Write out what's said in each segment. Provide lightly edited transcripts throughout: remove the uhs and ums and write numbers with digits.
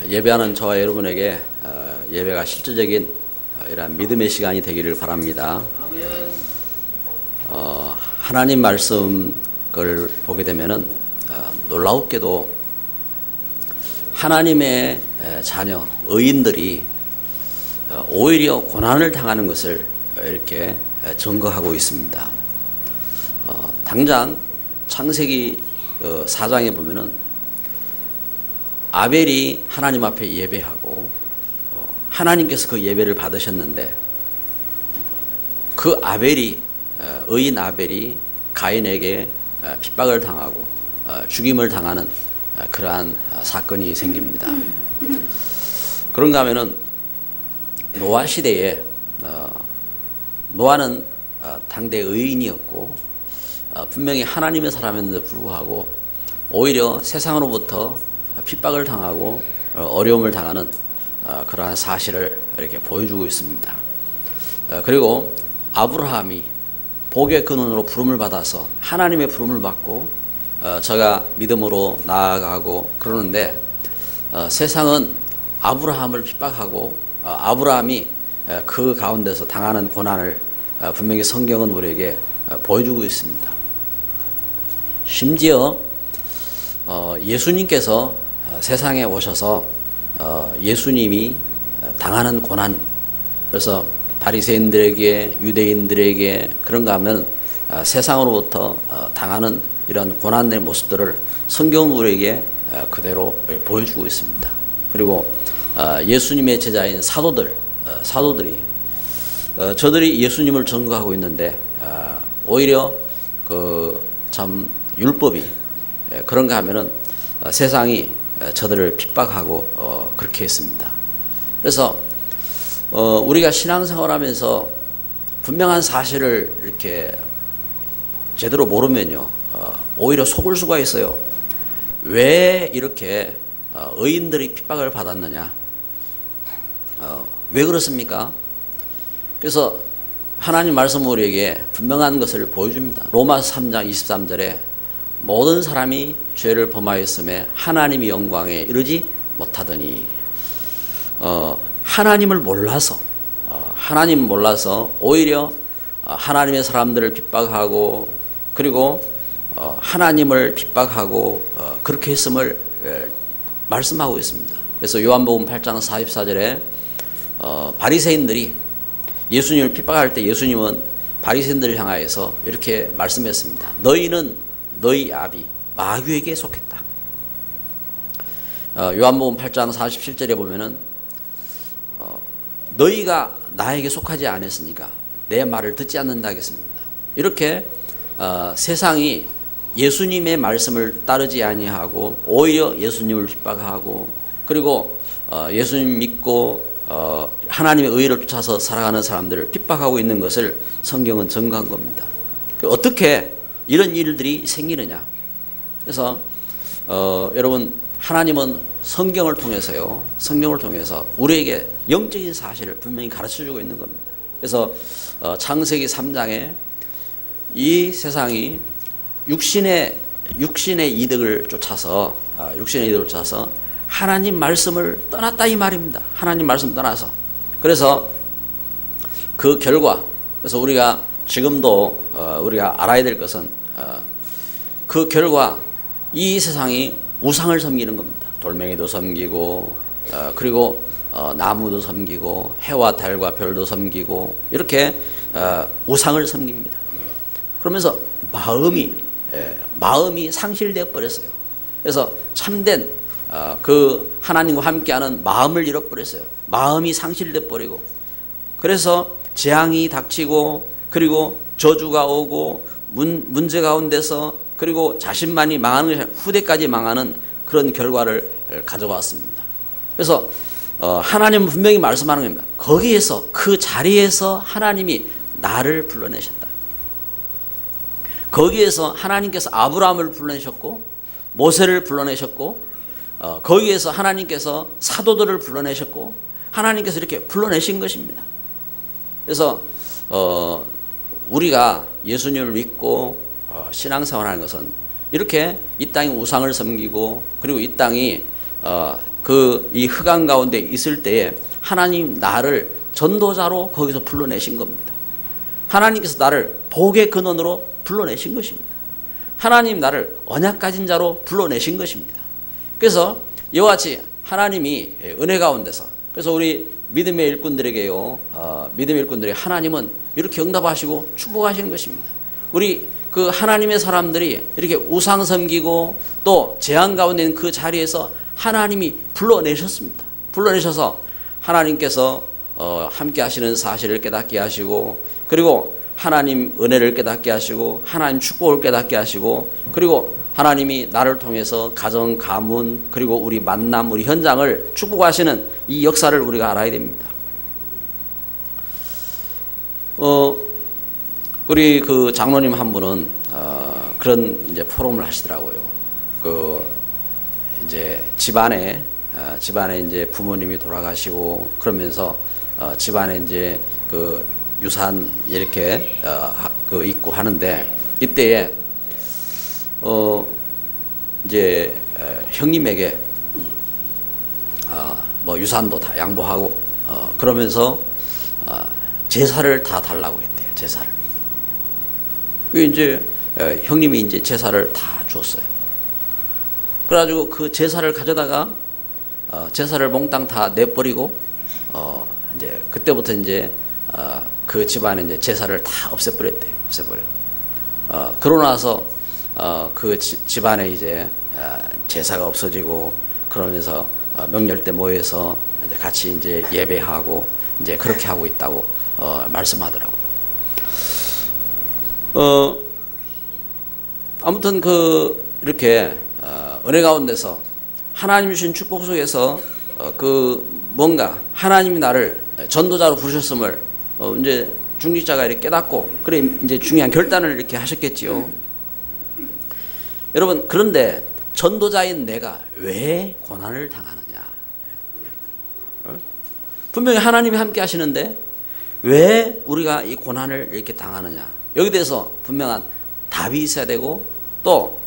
예배하는 저와 여러분에게 예배가 실질적인 이러한 믿음의 시간이 되기를 바랍니다. 하나님 말씀을 보게 되면은 놀라웠게도 하나님의 자녀 의인들이 오히려 고난을 당하는 것을 이렇게 증거하고 있습니다. 당장 창세기 4장에 보면은 아벨이 하나님 앞에 예배하고 하나님께서 그 예배를 받으셨는데 그 아벨이 의인 아벨이 가인에게 핍박을 당하고 죽임을 당하는 그러한 사건이 생깁니다. 그런가 하면은 노아 시대에 노아는 당대 의인이었고 분명히 하나님의 사람인데도 불구하고 오히려 세상으로부터 핍박을 당하고 어려움을 당하는 그러한 사실을 이렇게 보여주고 있습니다. 그리고 아브라함이 복의 근원으로 부름을 받아서 하나님의 부름을 받고 저가 믿음으로 나아가고 그러는데 세상은 아브라함을 핍박하고 아브라함이 그 가운데서 당하는 고난을 분명히 성경은 우리에게 보여주고 있습니다. 심지어 예수님께서 세상에 오셔서 예수님이 당하는 고난, 그래서 바리새인들에게 유대인들에게 그런가 하면 세상으로부터 당하는 이런 고난의 모습들을 성경은 우리에게 그대로 보여주고 있습니다. 그리고 예수님의 제자인 사도들이 저들이 예수님을 증거하고 있는데 오히려 그 참 율법이 그런가 하면은 세상이 저들을 핍박하고 그렇게 했습니다. 그래서 우리가 신앙생활하면서 분명한 사실을 이렇게 제대로 모르면요 오히려 속을 수가 있어요. 왜 이렇게 의인들이 핍박을 받았느냐? 왜 그렇습니까? 그래서 하나님 말씀 우리에게 분명한 것을 보여줍니다. 로마서 3장 23절에 모든 사람이 죄를 범하였음에 하나님의 영광에 이르지 못하더니 하나님을 몰라서 오히려 하나님의 사람들을 핍박하고 그리고 하나님을 핍박하고 그렇게 했음을 말씀하고 있습니다. 그래서 요한복음 8장 44절에 바리새인들이 예수님을 핍박할 때 예수님은 바리새인들을 향하여서 이렇게 말씀했습니다. 너희는 너희 아비 마귀에게 속했다. 요한복음 8장 47절에 보면은 너희가 나에게 속하지 않았으니까 내 말을 듣지 않는다 하겠습니다. 이렇게 세상이 예수님의 말씀을 따르지 아니하고 오히려 예수님을 핍박하고 그리고 예수님 믿고 하나님의 의를 쫓아서 살아가는 사람들을 핍박하고 있는 것을 성경은 증거한 겁니다. 어떻게 이런 일들이 생기느냐? 그래서 여러분 하나님은 성경을 통해서 우리에게 영적인 사실을 분명히 가르쳐주고 있는 겁니다. 그래서 창세기 3장에 이 세상이 육신의 이득을 쫓아서 하나님 말씀을 떠났다 이 말입니다. 하나님 말씀 떠나서. 그래서 그 결과, 그래서 우리가 지금도 우리가 알아야 될 것은 그 결과 이 세상이 우상을 섬기는 겁니다. 돌멩이도 섬기고 그리고 나무도 섬기고 해와 달과 별도 섬기고 이렇게 우상을 섬깁니다. 그러면서 마음이 상실되어 버렸어요. 그래서 참된 그 하나님과 함께하는 마음을 잃어버렸어요. 마음이 상실돼 버리고 그래서 재앙이 닥치고 그리고 저주가 오고 문제 가운데서 그리고 자신만이 망하는 것이 후대까지 망하는 그런 결과를 가져왔습니다. 그래서 하나님은 분명히 말씀하는 겁니다. 거기에서 그 자리에서 하나님이 나를 불러내셨다. 거기에서 하나님께서 아브라함을 불러내셨고 모세를 불러내셨고 거기에서 하나님께서 사도들을 불러내셨고 하나님께서 이렇게 불러내신 것입니다. 그래서 우리가 예수님을 믿고 신앙생활하는 것은 이렇게 이 땅이 우상을 섬기고 그리고 이 땅이 그 이 흑암 가운데 있을 때에 하나님 나를 전도자로 거기서 불러내신 겁니다. 하나님께서 나를 복의 근원으로 불러내신 것입니다. 하나님 나를 언약 가진 자로 불러내신 것입니다. 그래서 이와 같이 하나님이 은혜 가운데서, 그래서 우리 믿음의 일꾼들에게요, 믿음의 일꾼들이 하나님은 이렇게 응답하시고 축복하시는 것입니다. 우리 그 하나님의 사람들이 이렇게 우상 섬기고 또 재앙 가운데 있는 그 자리에서 하나님이 불러내셨습니다. 불러내셔서 하나님께서 함께 하시는 사실을 깨닫게 하시고, 그리고 하나님 은혜를 깨닫게 하시고, 하나님 축복을 깨닫게 하시고, 그리고 하나님이 나를 통해서 가정, 가문, 그리고 우리 만남, 우리 현장을 축복하시는 이 역사를 우리가 알아야 됩니다. 우리 그 장로님 한 분은 그런 이제 포럼을 하시더라고요. 그 이제 집안에 이제 부모님이 돌아가시고 그러면서 집안에 이제 그 유산 이렇게 그 있고 하는데, 이때에 이제 형님에게 뭐 유산도 다 양보하고 그러면서 제사를 다 달라고 했대요. 제사를. 그 이제 형님이 이제 제사를 다 주었어요. 그래가지고 그 제사를 가져다가 제사를 몽땅 다 내버리고 이제 그때부터 이제 그 집안에 이제 제사를 다 없애버렸대요. 없애버려. 그러고 나서 그 집안에 이제 제사가 없어지고 그러면서 명절 때 모여서 이제 같이 이제 예배하고 이제 그렇게 하고 있다고 말씀하더라고요. 아무튼 이렇게 은혜 가운데서 하나님 주신 축복 속에서 그 뭔가 하나님이 나를 전도자로 부르셨음을 이제 중직자가 이렇게 깨닫고, 그래 이제 중요한 결단을 이렇게 하셨겠지요. 여러분, 그런데 전도자인 내가 왜 고난을 당하느냐? 분명히 하나님이 함께 하시는데 왜 우리가 이 고난을 이렇게 당하느냐? 여기 대해서 분명한 답이 있어야 되고, 또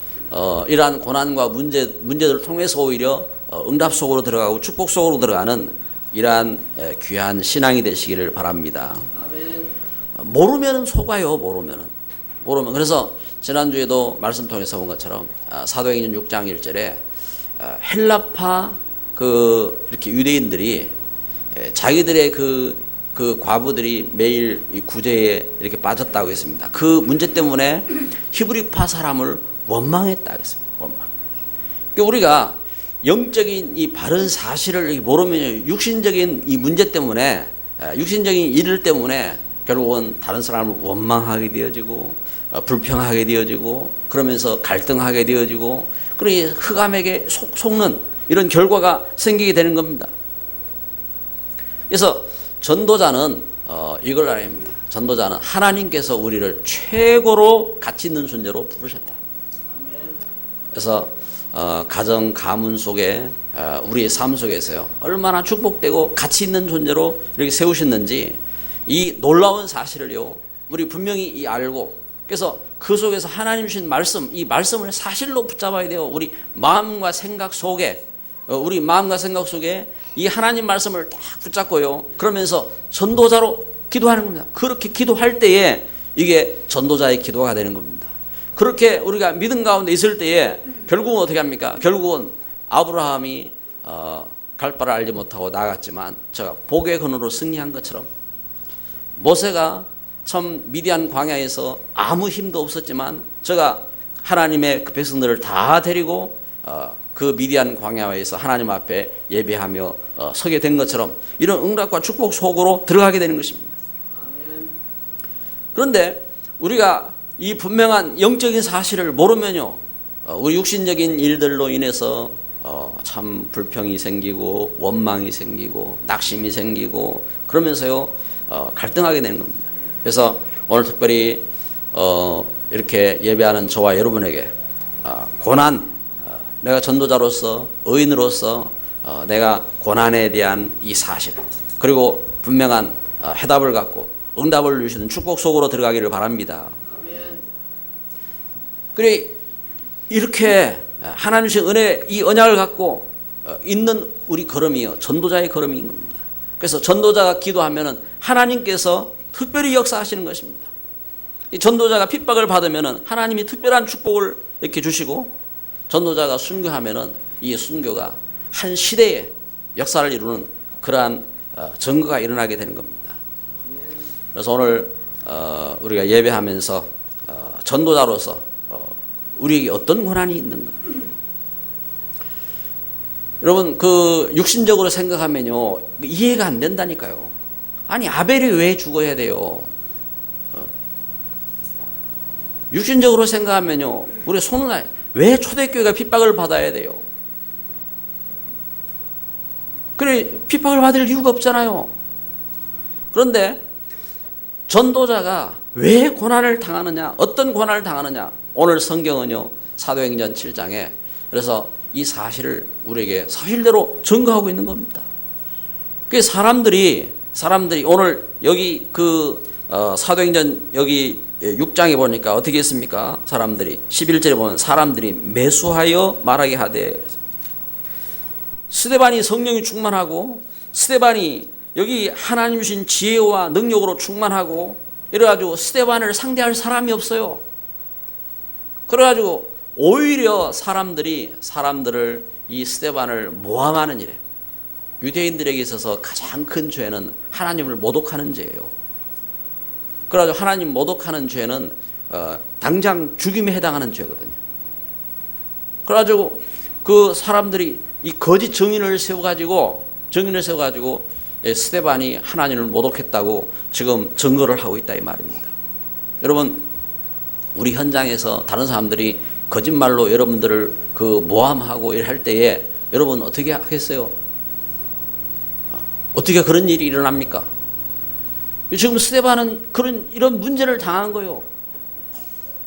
이러한 고난과 문제들을 통해서 오히려 응답 속으로 들어가고 축복 속으로 들어가는 이러한 귀한 신앙이 되시기를 바랍니다. 아멘. 모르면 속아요. 모르면. 그래서 지난주에도 말씀 통해서 본 것처럼 사도행전 6장 1절에 헬라파 이렇게 유대인들이 자기들의 그 과부들이 매일 이 구제에 이렇게 빠졌다고 했습니다. 그 문제 때문에 히브리파 사람을 원망했다고 했습니다. 원망. 그러니까 우리가 영적인 이 바른 사실을 모르면 육신적인 이 문제 때문에, 육신적인 일 때문에 결국은 다른 사람을 원망하게 되어지고 불평하게 되어지고 그러면서 갈등하게 되어지고, 그러니 흑암에게 속는 이런 결과가 생기게 되는 겁니다. 그래서 전도자는 이걸 알아야 합니다. 전도자는 하나님께서 우리를 최고로 가치 있는 존재로 부르셨다. 그래서 가정, 가문 속에 우리의 삶 속에서요, 얼마나 축복되고 가치 있는 존재로 이렇게 세우셨는지 이 놀라운 사실을요, 우리 분명히 알고, 그래서 그 속에서 하나님 주신 말씀, 이 말씀을 사실로 붙잡아야 돼요. 우리 마음과 생각 속에 이 하나님 말씀을 딱 붙잡고요, 그러면서 전도자로 기도하는 겁니다. 그렇게 기도할 때에 이게 전도자의 기도가 되는 겁니다. 그렇게 우리가 믿음 가운데 있을 때에 결국은 어떻게 합니까? 결국은 아브라함이 갈 바를 알지 못하고 나갔지만 제가 복의 근원으로 승리한 것처럼, 모세가 참 미디안 광야에서 아무 힘도 없었지만 제가 하나님의 그 백성들을 다 데리고 그 미디안 광야에서 하나님 앞에 예배하며 서게 된 것처럼 이런 응답과 축복 속으로 들어가게 되는 것입니다. 그런데 우리가 이 분명한 영적인 사실을 모르면요, 우리 육신적인 일들로 인해서 참 불평이 생기고 원망이 생기고 낙심이 생기고 그러면서요 갈등하게 되는 겁니다. 그래서 오늘 특별히 이렇게 예배하는 저와 여러분에게 고난, 내가 전도자로서 의인으로서 내가 고난에 대한 이 사실, 그리고 분명한 해답을 갖고 응답을 주시는 축복 속으로 들어가기를 바랍니다. 그래 이렇게 하나님 주신 은혜, 이 언약을 갖고 있는 우리 걸음이요, 전도자의 걸음인 겁니다. 그래서 전도자가 기도하면은 하나님께서 특별히 역사하시는 것입니다. 이 전도자가 핍박을 받으면은 하나님이 특별한 축복을 이렇게 주시고, 전도자가 순교하면은 이 순교가 한 시대의 역사를 이루는 그러한 증거가 일어나게 되는 겁니다. 그래서 오늘 우리가 예배하면서 전도자로서 우리에게 어떤 권한이 있는가? 여러분, 그 육신적으로 생각하면요, 이해가 안 된다니까요. 아니, 아벨이 왜 죽어야 돼요? 육신적으로 생각하면요, 우리 손은 왜 초대교회가 핍박을 받아야 돼요? 그래, 핍박을 받을 이유가 없잖아요. 그런데 전도자가 왜 고난을 당하느냐, 어떤 고난을 당하느냐, 오늘 성경은요, 사도행전 7장에 그래서 이 사실을 우리에게 사실대로 증거하고 있는 겁니다. 그 사람들이 오늘 여기 사도행전 여기 6장에 보니까 어떻게 했습니까? 사람들이 11절에 보면 사람들이 매수하여 말하게 하되, 스데반이 성령이 충만하고, 스데반이 여기 하나님 주신 지혜와 능력으로 충만하고, 이래가지고 스데반을 상대할 사람이 없어요. 그래가지고 오히려 사람들을 이 스데반을 모함하는 일에, 유대인들에게 있어서 가장 큰 죄는 하나님을 모독하는 죄예요. 그래가지고 하나님 모독하는 죄는 당장 죽임에 해당하는 죄거든요. 그래가지고 그 사람들이 이 거짓 증인을 세워가지고 스데반이 하나님을 모독했다고 지금 증거를 하고 있다 이 말입니다. 여러분, 우리 현장에서 다른 사람들이 거짓말로 여러분들을 모함하고 할 때에 여러분 어떻게 하겠어요? 어떻게 그런 일이 일어납니까? 지금 스데반은 이런 문제를 당한 거예요.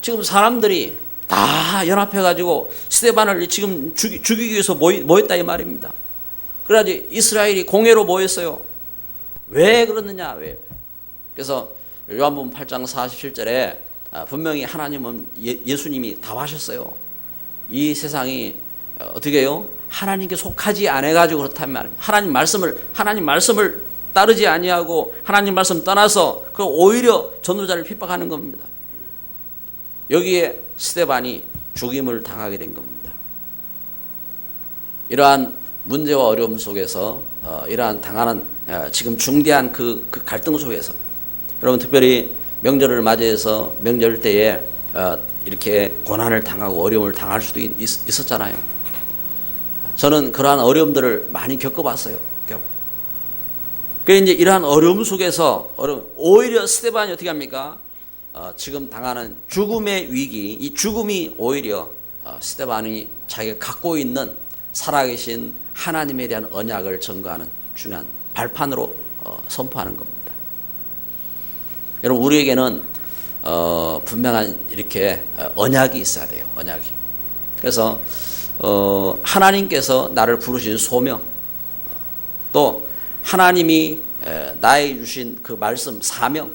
지금 사람들이 다 연합해가지고 스데반을 지금 죽이기 위해서 모였다 이 말입니다. 그래가지고 이스라엘이 공회로 모였어요. 왜 그러느냐? 왜? 그래서 요한복음 8장 47절에 분명히 하나님은 예수님이 답하셨어요. 이 세상이 어떻게 해요? 하나님께 속하지 않아가지고 그렇다면 하나님 말씀을 따르지 아니하고 하나님 말씀 떠나서 오히려 전도자를 핍박하는 겁니다. 여기에 스데반이 죽임을 당하게 된 겁니다. 이러한 문제와 어려움 속에서 이러한 당하는 지금 중대한 그 갈등 속에서 여러분 특별히 명절을 맞이해서 명절 때에 이렇게 고난을 당하고 어려움을 당할 수도 있었잖아요. 저는 그러한 어려움들을 많이 겪어봤어요. 그래서 이제 이러한 어려움 속에서 오히려 스데반이 어떻게 합니까? 지금 당하는 죽음의 위기, 이 죽음이 오히려 스데반이 자기가 갖고 있는 살아계신 하나님에 대한 언약을 증거하는 중요한 발판으로 선포하는 겁니다. 여러분, 우리에게는 분명한 이렇게 언약이 있어야 돼요. 언약이. 그래서 하나님께서 나를 부르신 소명, 또 하나님이 나에게 주신 그 말씀 사명,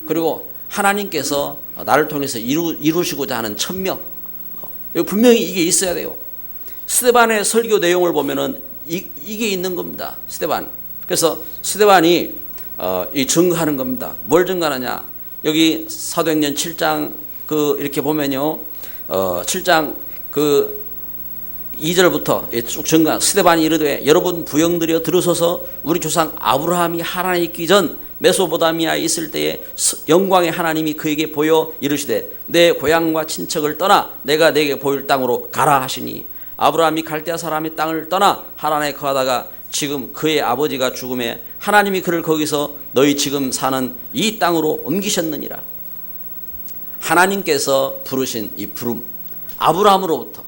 그리고 하나님께서 나를 통해서 이루시고자 하는 천명, 분명히 이게 있어야 돼요. 스데반의 설교 내용을 보면은 이게 있는 겁니다. 스데반. 그래서 스데반이 이 증거하는 겁니다. 뭘 증거하느냐? 여기 사도행전 7장 이렇게 보면요, 7장 2절부터 쭉 증거한 스데반이 이르되 여러분 부형들이여 들으소서 우리 조상 아브라함이 하나님 있기 전 메소포타미아에 있을 때에 영광의 하나님이 그에게 보여 이르시되 내 고향과 친척을 떠나 내가 내게 보일 땅으로 가라 하시니 아브라함이 갈대아 사람의 땅을 떠나 하란에 거하다가 지금 그의 아버지가 죽음에 하나님이 그를 거기서 너희 지금 사는 이 땅으로 옮기셨느니라. 하나님께서 부르신 이 부름, 아브라함으로부터,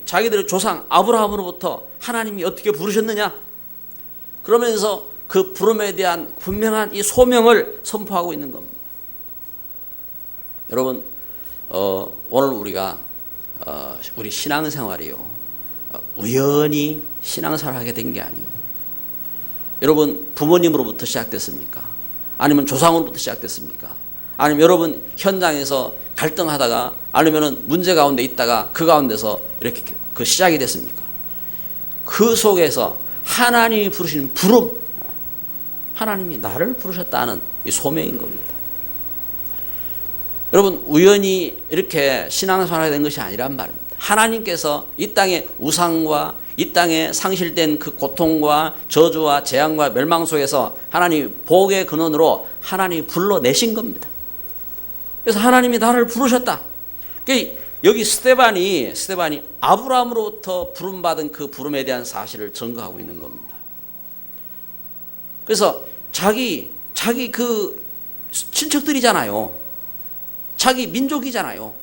자기들의 조상 아브라함으로부터 하나님이 어떻게 부르셨느냐? 그러면서 그 부름에 대한 분명한 이 소명을 선포하고 있는 겁니다. 여러분, 오늘 우리가 우리 신앙생활이요, 우연히 신앙생활을 하게 된 게 아니에요. 여러분, 부모님으로부터 시작됐습니까? 아니면 조상으로부터 시작됐습니까? 아니면 여러분 현장에서 갈등하다가 아니면은 문제 가운데 있다가 그 가운데서 이렇게 그 시작이 됐습니까? 그 속에서 하나님이 부르신 부름, 하나님이 나를 부르셨다는 이 소명인 겁니다. 여러분 우연히 이렇게 신앙생활이 된 것이 아니란 말입니다. 하나님께서 이 땅의 우상과 이 땅에 상실된 그 고통과 저주와 재앙과 멸망 속에서 하나님 복의 근원으로 하나님이 불러내신 겁니다. 그래서 하나님이 나를 부르셨다. 여기 스데반이 아브라함으로부터 부름받은 그 부름에 대한 사실을 증거하고 있는 겁니다. 그래서 자기 그 친척들이잖아요. 자기 민족이잖아요.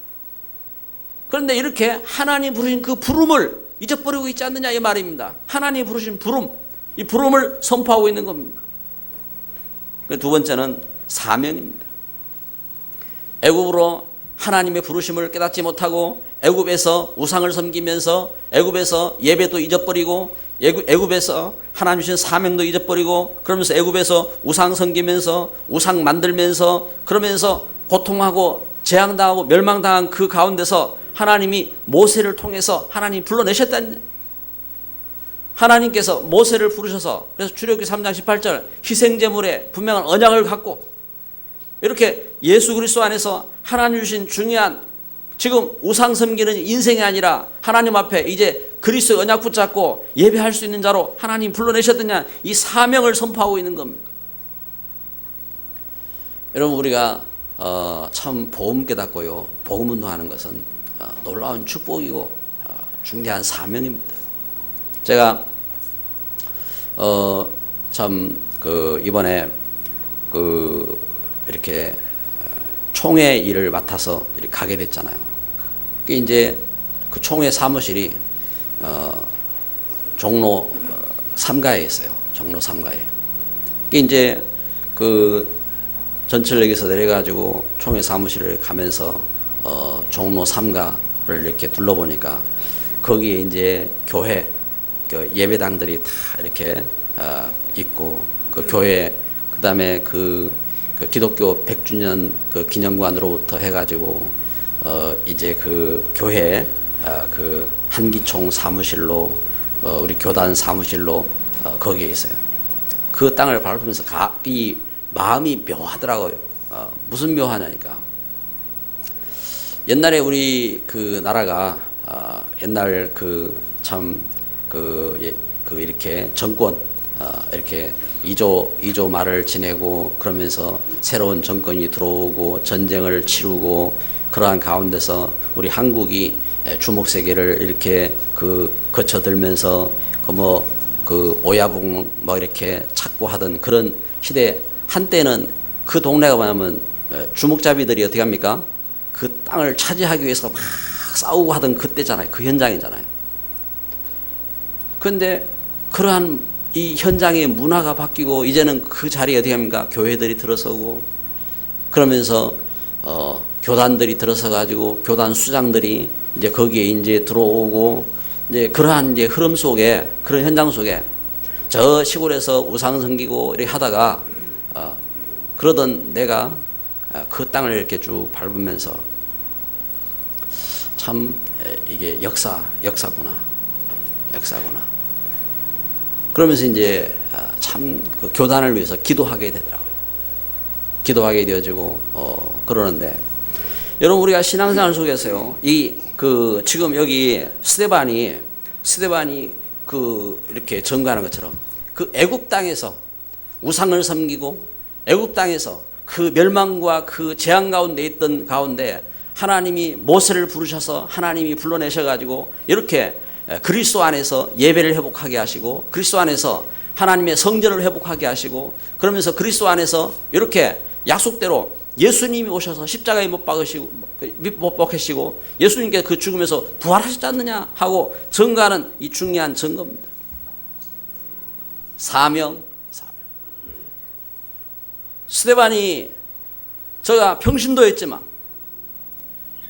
그런데 이렇게 하나님 부르신 그 부름을 잊어버리고 있지 않느냐 이 말입니다. 하나님 부르신 부름, 이 부름을 선포하고 있는 겁니다. 두 번째는 사명입니다. 애굽으로 하나님의 부르심을 깨닫지 못하고 애굽에서 우상을 섬기면서 애굽에서 예배도 잊어버리고 애굽에서 하나님 주신 사명도 잊어버리고 그러면서 애굽에서 우상 섬기면서 우상 만들면서 그러면서 고통하고 재앙당하고 멸망당한 그 가운데서 하나님이 모세를 통해서 하나님이 불러내셨다는, 하나님께서 모세를 부르셔서 그래서 출애굽기 3장 18절 희생제물에 분명한 언약을 갖고 이렇게 예수 그리스도 안에서 하나님 주신 중요한 지금 우상 섬기는 인생이 아니라 하나님 앞에 이제 그리스도의 언약 붙잡고 예배할 수 있는 자로 하나님 불러내셨느냐 이 사명을 선포하고 있는 겁니다. 여러분 우리가 참 복음 깨닫고요 복음 운동하는 것은 놀라운 축복이고 중대한 사명입니다. 제가 참 그 이번에 그 이렇게 총회 일을 맡아서 이렇게 가게 됐잖아요. 그 이제 그 총회 사무실이 종로 3가에 있어요. 종로 3가에. 그 이제 그 전철역에서 내려가지고 총회 사무실을 가면서 종로 3가를 이렇게 둘러보니까 거기에 이제 교회 그 예배당들이 다 이렇게 있고 그 교회 그다음에 그 기독교 100주년 그 기념관으로부터 해가지고 이제 그 교회 그 한기총 사무실로 우리 교단 사무실로 거기에 있어요. 그 땅을 밟으면서 이 마음이 묘하더라고요. 무슨 묘하냐니까 옛날에 우리 그 나라가 옛날 그 참 그 이렇게 정권 이렇게 2조 말을 지내고 그러면서 새로운 정권이 들어오고 전쟁을 치르고 그러한 가운데서 우리 한국이 주목세계를 이렇게 그 거쳐들면서 그 오야붕 뭐 이렇게 찾고 하던 그런 시대 한때는 그 동네가 뭐냐면 주목잡이들이 어떻게 합니까? 그 땅을 차지하기 위해서 막 싸우고 하던 그때잖아요. 그 현장이잖아요. 그런데 그러한 이 현장의 문화가 바뀌고 이제는 그 자리에 어떻게 합니까? 교회들이 들어서고 그러면서 교단들이 들어서 가지고 교단 수장들이 이제 거기에 이제 들어오고 이제 그러한 이제 흐름 속에 그런 현장 속에 저 시골에서 우상 섬기고 이렇게 하다가 그러던 내가 그 땅을 이렇게 쭉 밟으면서 참 이게 역사구나. 그러면서 이제 참 그 교단을 위해서 기도하게 되더라고요. 기도하게 되어지고 그러는데 여러분 우리가 신앙생활 속에서요 지금 여기 스데반이 그 이렇게 증거하는 것처럼 그 애굽 땅에서 우상을 섬기고 애굽 땅에서 그 멸망과 그 재앙 가운데 있던 가운데 하나님이 모세를 부르셔서 하나님이 불러내셔가지고 이렇게 그리스도 안에서 예배를 회복하게 하시고 그리스도 안에서 하나님의 성전을 회복하게 하시고 그러면서 그리스도 안에서 이렇게 약속대로 예수님이 오셔서 십자가에 못 박히시고 예수님께 그 죽음에서 부활하셨지 않느냐 하고 증거하는 이 중요한 증거입니다. 사명. 스데반이 저가 평신도였지만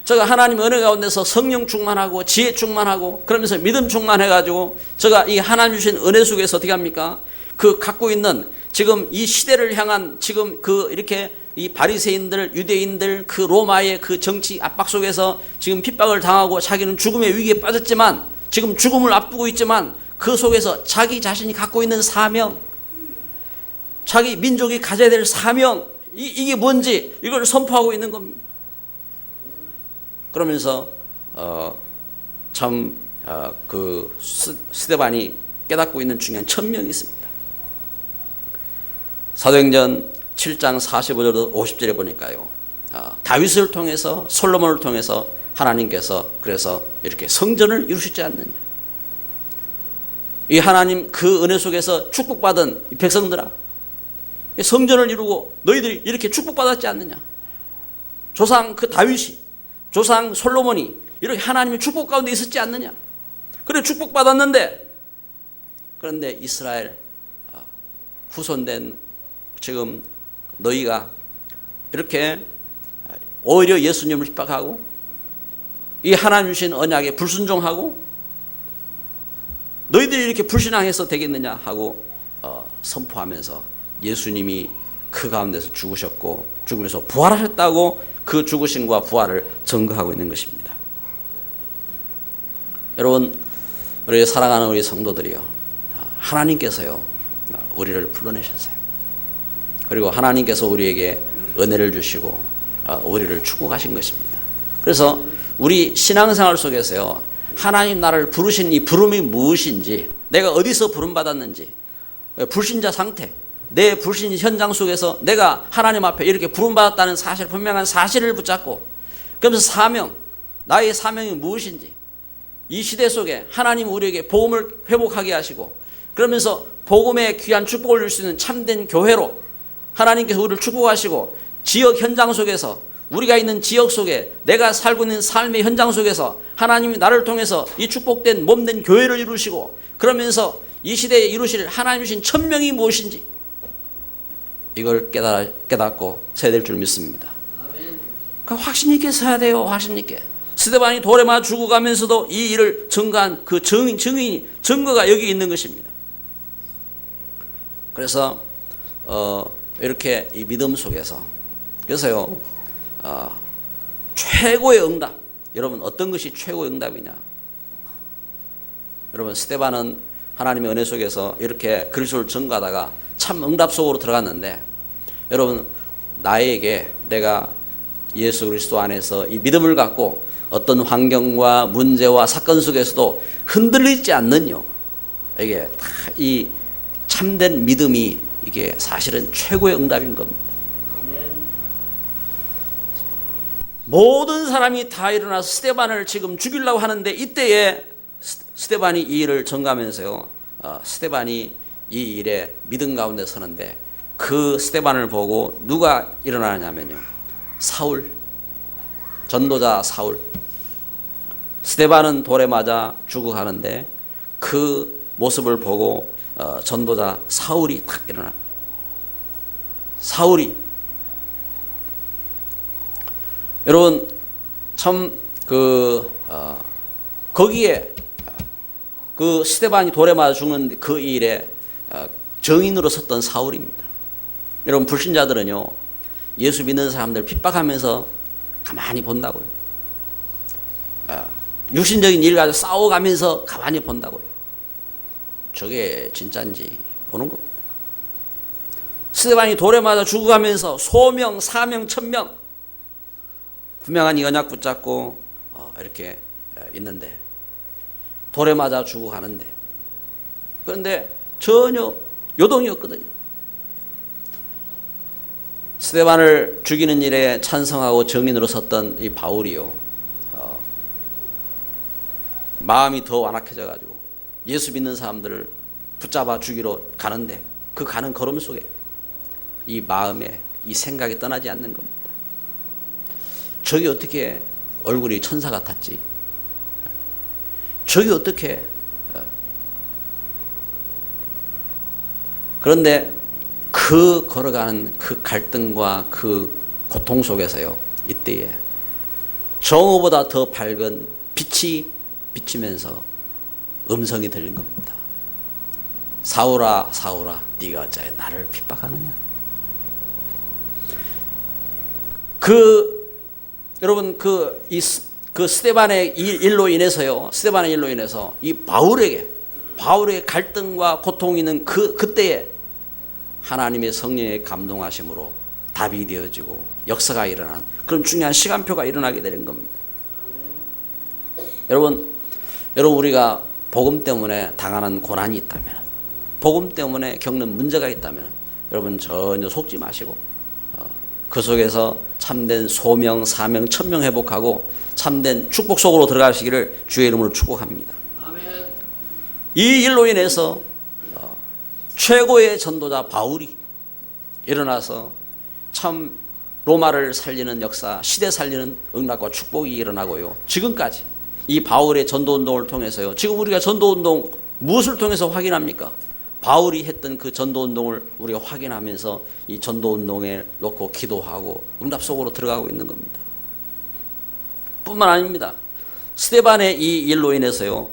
저가 하나님 은혜 가운데서 성령 충만하고 지혜 충만하고 그러면서 믿음 충만해가지고 저가 이 하나님 주신 은혜 속에서 어떻게 합니까? 그 갖고 있는 지금 이 시대를 향한 지금 그 이렇게 이 바리새인들, 유대인들, 그 로마의 그 정치 압박 속에서 지금 핍박을 당하고 자기는 죽음의 위기에 빠졌지만, 지금 죽음을 앞두고 있지만, 그 속에서 자기 자신이 갖고 있는 사명, 자기 민족이 가져야 될 사명, 이게 뭔지 이걸 선포하고 있는 겁니다. 그러면서 그 스데반이 깨닫고 있는 중요한 천명이 있습니다. 사도행전 7장 45절부터 50절에 보니까요, 다윗을 통해서, 솔로몬을 통해서 하나님께서 그래서 이렇게 성전을 이루시지 않느냐. 이 하나님 그 은혜 속에서 축복받은 이 백성들아, 성전을 이루고 너희들이 이렇게 축복받았지 않느냐. 조상 그 다윗이, 조상 솔로몬이 이렇게 하나님의 축복 가운데 있었지 않느냐. 그래 축복받았는데, 그런데 이스라엘 후손된 지금 너희가 이렇게 오히려 예수님을 핍박하고 이 하나님 주신 언약에 불순종하고 너희들이 이렇게 불신앙해서 되겠느냐 하고 선포하면서 예수님이 그 가운데서 죽으셨고 죽으면서 부활하셨다고 그 죽으심과 부활을 증거하고 있는 것입니다. 여러분, 우리 사랑하는 우리 성도들이요, 하나님께서요 우리를 불러내셨어요. 그리고 하나님께서 우리에게 은혜를 주시고 우리를 축복하신 것입니다. 그래서 우리 신앙생활 속에서요, 하나님 나를 부르신 이 부름이 무엇인지, 내가 어디서 부름받았는지, 불신자 상태, 내 불신 현장 속에서 내가 하나님 앞에 이렇게 부름받았다는 사실, 분명한 사실을 붙잡고, 그러면서 사명, 나의 사명이 무엇인지, 이 시대 속에 하나님 우리에게 복음을 회복하게 하시고, 그러면서 복음의 귀한 축복을 줄 수 있는 참된 교회로 하나님께서 우리를 축복하시고, 지역 현장 속에서, 우리가 있는 지역 속에, 내가 살고 있는 삶의 현장 속에서 하나님이 나를 통해서 이 축복된 몸된 교회를 이루시고, 그러면서 이 시대에 이루실 하나님 주신 천명이 무엇인지 이걸 깨닫고 서야 될 줄 믿습니다. 그러니까 확신 있게 서야 돼요. 확신 있게. 스데반이 돌에 맞아 죽어가면서도 이 일을 증거한 그 증거가 여기 있는 것입니다. 그래서 이렇게 이 믿음 속에서, 그래서요 최고의 응답, 여러분 어떤 것이 최고의 응답이냐? 여러분, 스데반은 하나님의 은혜 속에서 이렇게 그리스도를 증거하다가 참 응답 속으로 들어갔는데, 여러분 나에게 내가 예수 그리스도 안에서 이 믿음을 갖고 어떤 환경과 문제와 사건 속에서도 흔들리지 않는요, 이게 다 이 참된 믿음이 이게 사실은 최고의 응답인 겁니다. 모든 사람이 다 일어나서 스데반을 지금 죽이려고 하는데, 이때에 스데반이 이 일을 전가하면서요, 스데반이 이 일에 믿음 가운데 서는데, 그 스데반을 보고 누가 일어나냐면요, 사울, 전도자 사울. 스데반은 돌에 맞아 죽어가는데 그 모습을 보고 전도자 사울이 탁 일어나. 사울이, 여러분 참 거기에 그 스데반이 돌에 맞아 죽는 그 일에 정인으로 섰던 사울입니다. 여러분, 불신자들은요 예수 믿는 사람들 핍박하면서 가만히 본다고요. 육신적인 일 가지고 싸워가면서 가만히 본다고요. 저게 진짜인지 보는 겁니다. 스데반이 돌에 맞아 죽어가면서 소명, 사명, 천명, 분명한 이 언약 붙잡고 이렇게 있는데, 돌에 맞아 죽어가는데, 그런데 전혀 요동이 없거든요. 스데반을 죽이는 일에 찬성하고 정인으로 섰던 이 바울이요, 마음이 더 완악해져 가지고 예수 믿는 사람들을 붙잡아 죽이러 가는데, 그 가는 걸음 속에 이 마음에 이 생각이 떠나지 않는 겁니다. 저기 어떻게 얼굴이 천사 같았지? 저기 어떻게? 그런데 그 걸어가는 그 갈등과 그 고통 속에서요, 이때에 정오보다 더 밝은 빛이 비치면서 음성이 들린 겁니다. 사울아, 사울아, 네가 어찌하여 나를 핍박하느냐? 여러분 스데반의 일로 인해서요. 스데반의 일로 인해서 이 바울에게 갈등과 고통이 있는 그때에 하나님의 성령의 감동하심으로 답이 되어지고 역사가 일어난 그런 중요한 시간표가 일어나게 되는 겁니다. 여러분 우리가 복음 때문에 당하는 고난이 있다면, 복음 때문에 겪는 문제가 있다면 여러분 전혀 속지 마시고 그 속에서 참된 소명, 사명, 천명 회복하고 참된 축복 속으로 들어가시기를 주의 이름으로 축복합니다. 아멘. 이 일로 인해서 최고의 전도자 바울이 일어나서 참 로마를 살리는 역사, 시대 살리는 응답과 축복이 일어나고요. 지금까지 이 바울의 전도운동을 통해서요. 지금 우리가 전도운동 무엇을 통해서 확인합니까? 바울이 했던 그 전도운동을 우리가 확인하면서 이 전도운동에 놓고 기도하고 응답 속으로 들어가고 있는 겁니다. 뿐만 아닙니다. 스데반의 이 일로 인해서요.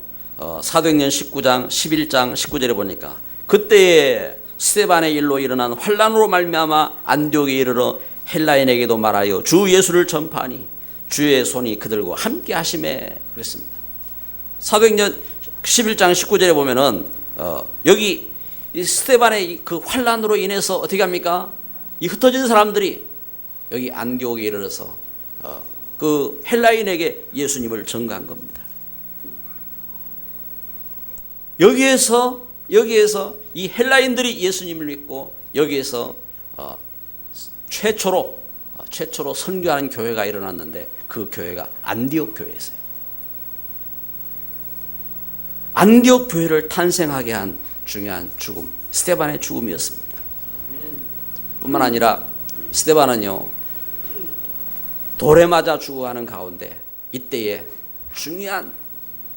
사도행전 19장 11장 19절에 보니까 그때에 스데반의 일로 일어난 환난으로 말미암아 안디옥에 이르러 헬라인에게도 말하여 주 예수를 전파하니 주의 손이 그들과 함께 하심에 그랬습니다. 사도행전 11장 19절에 보면은 여기 이 스데반의 그 환난으로 인해서 어떻게 합니까? 이 흩어진 사람들이 여기 안디옥에 이르러서 그 헬라인에게 예수님을 전가한 겁니다. 여기에서 이 헬라인들이 예수님을 믿고 여기에서 최초로 선교하는 교회가 일어났는데 그 교회가 안디옥 교회였어요. 안디옥 교회를 탄생하게 한 중요한 죽음, 스데반의 죽음이었습니다. 뿐만 아니라 스데반은요, 돌에 맞아 죽어가는 가운데 이때에 중요한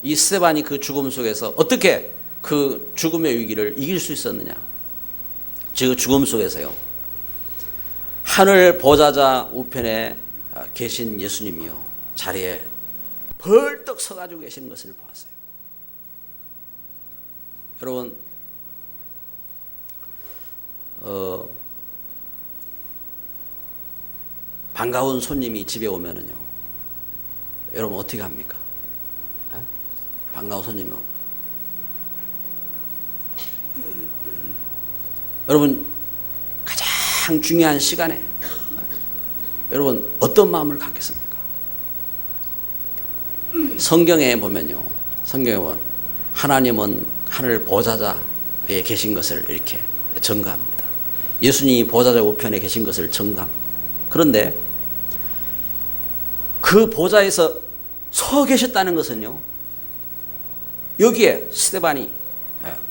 이 스데반이 그 죽음 속에서 어떻게 그 죽음의 위기를 이길 수 있었느냐. 그 죽음 속에서요, 하늘 보좌자 우편에 계신 예수님이요, 자리에 벌떡 서가지고 계시는 것을 보았어요. 여러분, 반가운 손님이 집에 오면은요, 여러분 어떻게 합니까? 반가운 손님이 오면 여러분 가장 중요한 시간에 여러분 어떤 마음을 갖겠습니까? 성경에 보면요, 하나님은 하늘 보좌자에 계신 것을 이렇게 증거합니다. 예수님이 보좌자 우편에 계신 것을 증거합니다. 그런데 그 보좌에서 서 계셨다는 것은요, 여기에 스데반이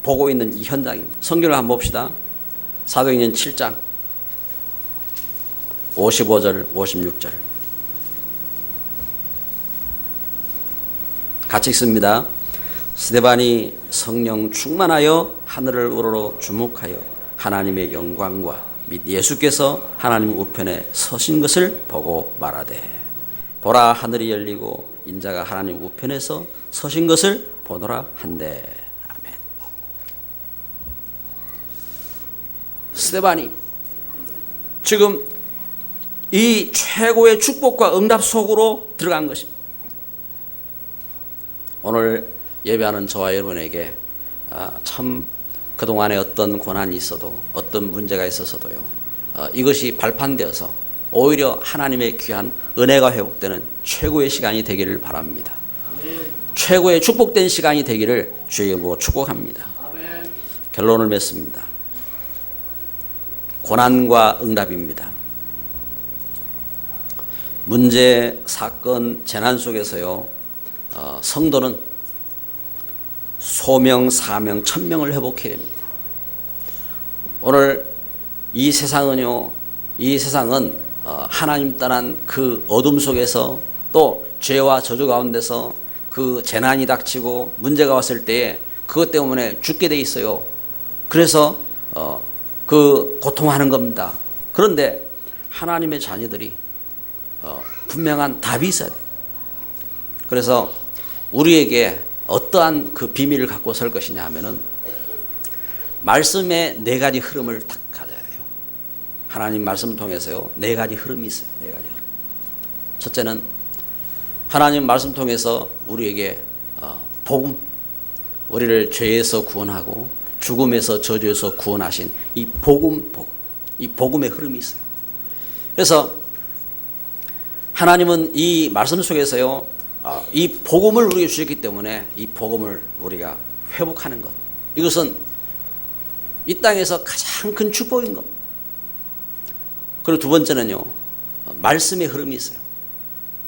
보고 있는 이 현장입니다. 성경을 한번 봅시다. 사도행전 7장 55절 56절 같이 읽습니다. 스데반이 성령 충만하여 하늘을 우러러 주목하여 하나님의 영광과 및 예수께서 하나님 우편에 서신 것을 보고 말하되, 보라 하늘이 열리고 인자가 하나님 우편에서 서신 것을 보노라 한대. 아멘. 스데반이 지금 이 최고의 축복과 응답 속으로 들어간 것입니다. 오늘 예배하는 저와 여러분에게 참 그동안에 어떤 고난이 있어도 어떤 문제가 있어서도요, 이것이 발판되어서 오히려 하나님의 귀한 은혜가 회복되는 최고의 시간이 되기를 바랍니다. 아멘. 최고의 축복된 시간이 되기를 주의 이름으로 축복합니다. 아멘. 결론을 맺습니다. 고난과 응답입니다. 문제, 사건, 재난 속에서요, 성도는 소명, 사명, 천명을 회복해야 됩니다. 오늘 이 세상은 하나님 떠난 그 어둠 속에서 또 죄와 저주 가운데서 그 재난이 닥치고 문제가 왔을 때에 그것 때문에 죽게 돼 있어요. 그래서 그 고통하는 겁니다. 그런데 하나님의 자녀들이 분명한 답이 있어야 돼요. 그래서 우리에게 어떠한 그 비밀을 갖고 설 것이냐 하면은 말씀의 네 가지 흐름을 딱 가져야 돼요. 하나님 말씀을 통해서요, 네 가지 흐름이 있어요. 네 가지 흐름. 첫째는 하나님 말씀 통해서 우리에게 복음, 우리를 죄에서 구원하고 죽음에서 저주에서 구원하신 이 복음의 흐름이 있어요. 그래서 하나님은 이 말씀 속에서요, 이 복음을 우리에게 주셨기 때문에 이 복음을 우리가 회복하는 것, 이것은 이 땅에서 가장 큰 축복인 겁니다. 그리고 두 번째는요, 말씀의 흐름이 있어요.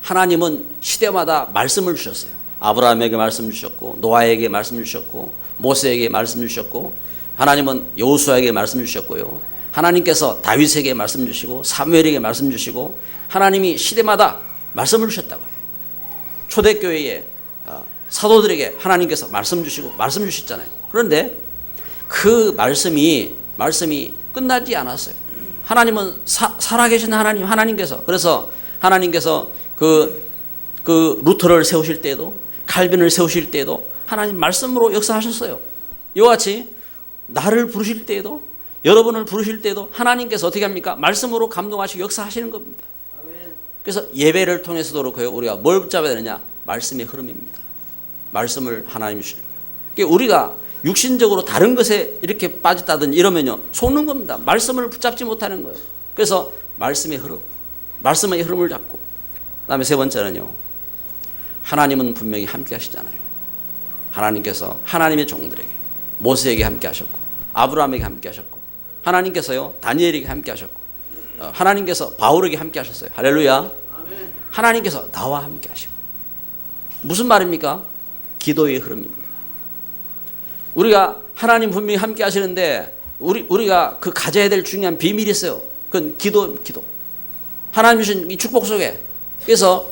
하나님은 시대마다 말씀을 주셨어요. 아브라함에게 말씀 주셨고, 노아에게 말씀 주셨고, 모세에게 말씀 주셨고, 하나님은 여호수아에게 말씀 주셨고요, 하나님께서 다윗에게 말씀 주시고 사무엘에게 말씀 주시고, 하나님이 시대마다 말씀을 주셨다고요. 초대교회에 사도들에게 하나님께서 말씀 주시고 말씀 주셨잖아요. 그런데 그 말씀이 끝나지 않았어요. 하나님은 살아계신 하나님께서, 그래서 하나님께서 그 루터를 세우실 때에도, 칼빈을 세우실 때에도 하나님 말씀으로 역사하셨어요. 이와 같이 나를 부르실 때에도, 여러분을 부르실 때에도 하나님께서 어떻게 합니까? 말씀으로 감동하시고 역사하시는 겁니다. 그래서 예배를 통해서도 그렇고요, 우리가 뭘 붙잡아야 되느냐? 말씀의 흐름입니다. 말씀을 하나님이 주시는 거예요. 그러니까 우리가 육신적으로 다른 것에 이렇게 빠졌다든지 이러면요, 속는 겁니다. 말씀을 붙잡지 못하는 거예요. 그래서 말씀의 흐름을 잡고, 그 다음에 세 번째는요, 하나님은 분명히 함께 하시잖아요. 하나님께서 하나님의 종들에게, 모세에게 함께 하셨고, 아브라함에게 함께 하셨고, 하나님께서요 다니엘에게 함께 하셨고, 하나님께서 바울에게 함께 하셨어요. 할렐루야. 하나님께서 나와 함께 하시고. 무슨 말입니까? 기도의 흐름입니다. 우리가 하나님 분명히 함께 하시는데 우리가 그 가져야 될 중요한 비밀이 있어요. 그건 기도. 하나님 주신 이 축복 속에. 그래서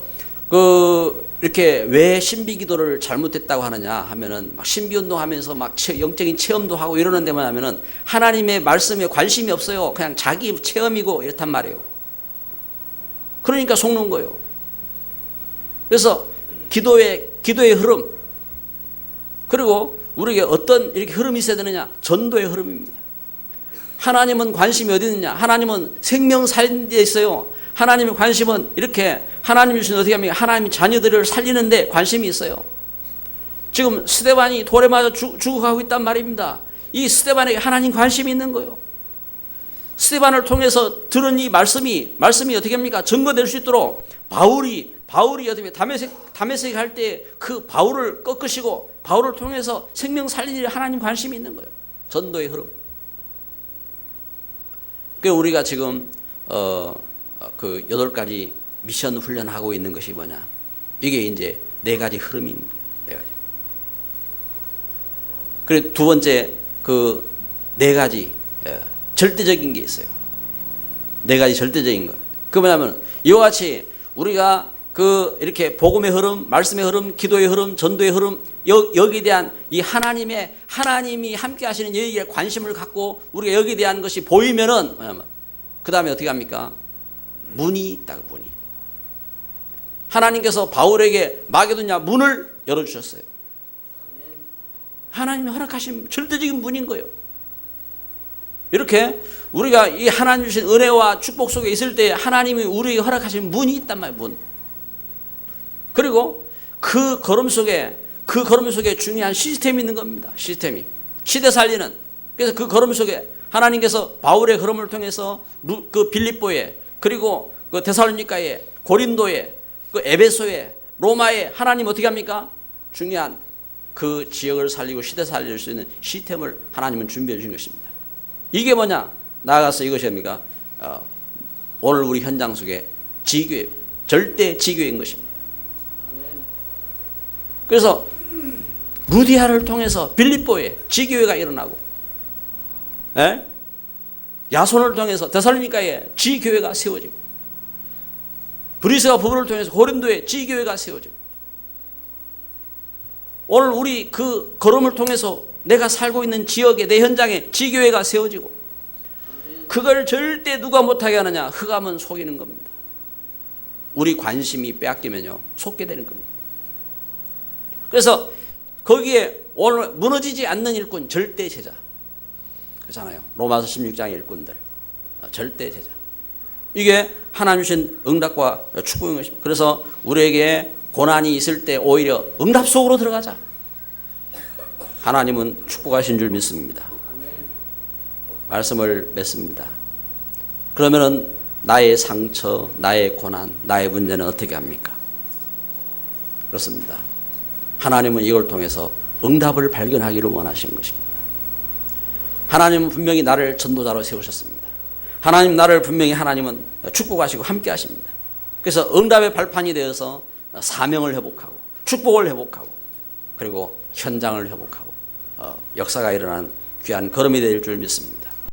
이렇게 왜 신비 기도를 잘못했다고 하느냐 하면은 막 신비 운동하면서 막 영적인 체험도 하고 이러는 데만 하면은 하나님의 말씀에 관심이 없어요. 그냥 자기 체험이고 이렇단 말이에요. 그러니까 속는 거예요. 그래서 기도의 흐름, 그리고 우리에게 어떤 이렇게 흐름이 있어야 되느냐? 전도의 흐름입니다. 하나님은 관심이 어디 있느냐? 하나님은 생명 살리는 데 있어요. 하나님의 관심은 이렇게 하나님이 주신 어떻게 합니까? 하나님이 자녀들을 살리는데 관심이 있어요. 지금 스데반이 돌에 맞아 죽어가고 있단 말입니다. 이 스데반에게 하나님 관심이 있는 거예요. 스데반을 통해서 들은 이 말씀이 어떻게 합니까? 증거될 수 있도록 바울이 어떻게 다메섹 갈 때 그 바울을 꺾으시고 바울을 통해서 생명 살리는 일에 하나님 관심이 있는 거예요. 전도의 흐름. 그 우리가 지금 그 8가지 미션 훈련하고 있는 것이 뭐냐? 이게 이제 4가지 흐름입니다. 4가지. 그리고 두 번째 그 4가지 절대적인 게 있어요. 4가지 절대적인 것. 그 뭐냐면 이와 같이 우리가 이렇게 복음의 흐름, 말씀의 흐름, 기도의 흐름, 전도의 흐름, 여기에 대한 이 하나님이 함께 하시는 여기에 관심을 갖고 우리가 여기에 대한 것이 보이면은 그 다음에 어떻게 합니까? 문이 있다. 문이. 하나님께서 바울에게 마게도냐 문을 열어주셨어요. 하나님이 허락하신 절대적인 문인 거예요. 이렇게 우리가 이 하나님 주신 은혜와 축복 속에 있을 때 하나님이 우리에게 허락하신 문이 있단 말이에요. 문. 그리고 그 걸음 속에 중요한 시스템이 있는 겁니다. 시스템이. 시대 살리는. 그래서 그 걸음 속에 하나님께서 바울의 걸음을 통해서 그 빌립보에, 그리고 그 데살로니가에, 고린도에, 그 에베소에, 로마에 하나님 어떻게 합니까? 중요한 그 지역을 살리고 시대 살릴 수 있는 시스템을 하나님은 준비해 주신 것입니다. 이게 뭐냐? 나아가서 이것이 뭡니까? 오늘 우리 현장 속에 지교회, 절대 지교회인 것입니다. 그래서 루디아를 통해서 빌립보에 지교회가 일어나고, 야손을 통해서 데살로니가에 지교회가 세워지고, 브리스가 부부를 통해서 고린도에 지교회가 세워지고, 오늘 우리 그 걸음을 통해서 내가 살고 있는 지역에, 내 현장에 지교회가 세워지고, 그걸 절대 누가 못하게 하느냐? 흑암은 속이는 겁니다. 우리 관심이 빼앗기면요 속게 되는 겁니다. 그래서 거기에 오늘 무너지지 않는 일꾼, 절대 제자. 그렇잖아요. 로마서 16장의 일꾼들. 절대 제자. 이게 하나님 주신 응답과 축복인 것입니다. 그래서 우리에게 고난이 있을 때 오히려 응답 속으로 들어가자. 하나님은 축복하신 줄 믿습니다. 말씀을 맺습니다. 그러면은 나의 상처, 나의 고난, 나의 문제는 어떻게 합니까? 그렇습니다. 하나님은 이걸 통해서 응답을 발견하기를 원하신 것입니다. 하나님은 분명히 나를 전도자로 세우셨습니다. 하나님은 축복하시고 함께 하십니다. 그래서 응답의 발판이 되어서 사명을 회복하고 축복을 회복하고 그리고 현장을 회복하고 역사가 일어나는 귀한 걸음이 될 줄 믿습니다.